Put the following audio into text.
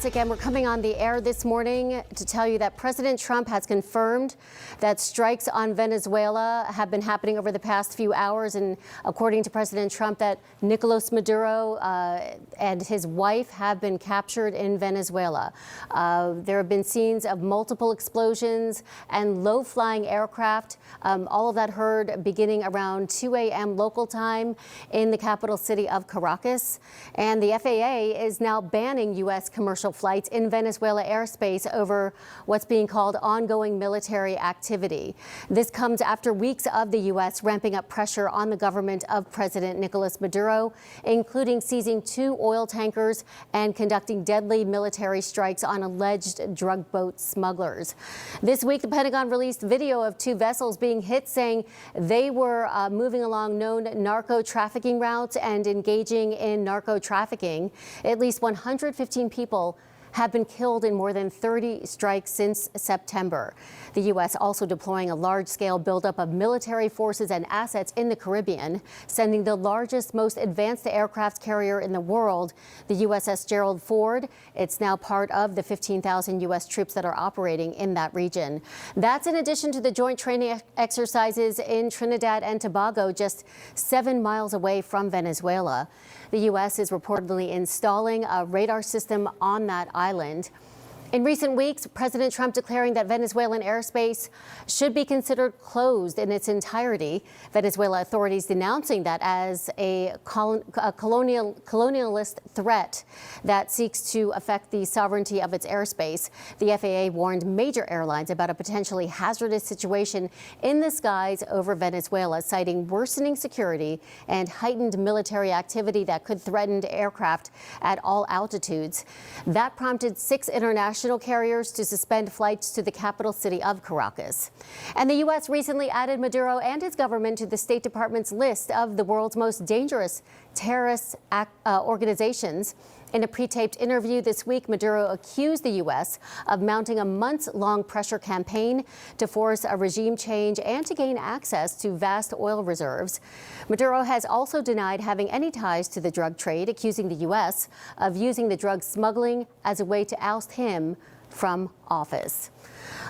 Again, we're coming on the air this morning to tell you that President Trump has confirmed that strikes on Venezuela have been happening over the past few hours. And according to President Trump, that Nicolas Maduro and his wife have been captured in Venezuela. There have been scenes of multiple explosions and low-flying aircraft. All of that heard beginning around 2 a.m. local time in the capital city of Caracas. And the FAA is now banning U.S. commercial flights in Venezuela airspace over what's being called ongoing military activity. This comes after weeks of the U.S. ramping up pressure on the government of President Nicolas Maduro, including seizing 2 oil tankers and conducting deadly military strikes on alleged drug boat smugglers. This week, the Pentagon released video of 2 vessels being hit, saying they were moving along known narco trafficking routes and engaging in narco trafficking. At least 115 people have been killed in more than 30 strikes since September. The U.S. also deploying a large-scale buildup of military forces and assets in the Caribbean, sending the largest, most advanced aircraft carrier in the world, the USS Gerald Ford. It's now part of the 15,000 U.S. troops that are operating in that region. That's in addition to the joint training exercises in Trinidad and Tobago, just 7 miles away from Venezuela. The U.S. is reportedly installing a radar system on that island. In recent weeks, President Trump declaring that Venezuelan airspace should be considered closed in its entirety. Venezuela authorities denouncing that as a colonialist threat that seeks to affect the sovereignty of its airspace. The FAA warned major airlines about a potentially hazardous situation in the skies over Venezuela, citing worsening security and heightened military activity that could threaten aircraft at all altitudes. That prompted 6 international carriers to suspend flights to the capital city of Caracas. And the U.S. recently added Maduro and his government to the State Department's list of the world's most dangerous terrorist organizations. In a pre-taped interview this week, Maduro accused the U.S. of mounting a months-long pressure campaign to force a regime change and to gain access to vast oil reserves. Maduro has also denied having any ties to the drug trade, accusing the U.S. of using the drug smuggling as a way to oust him from office.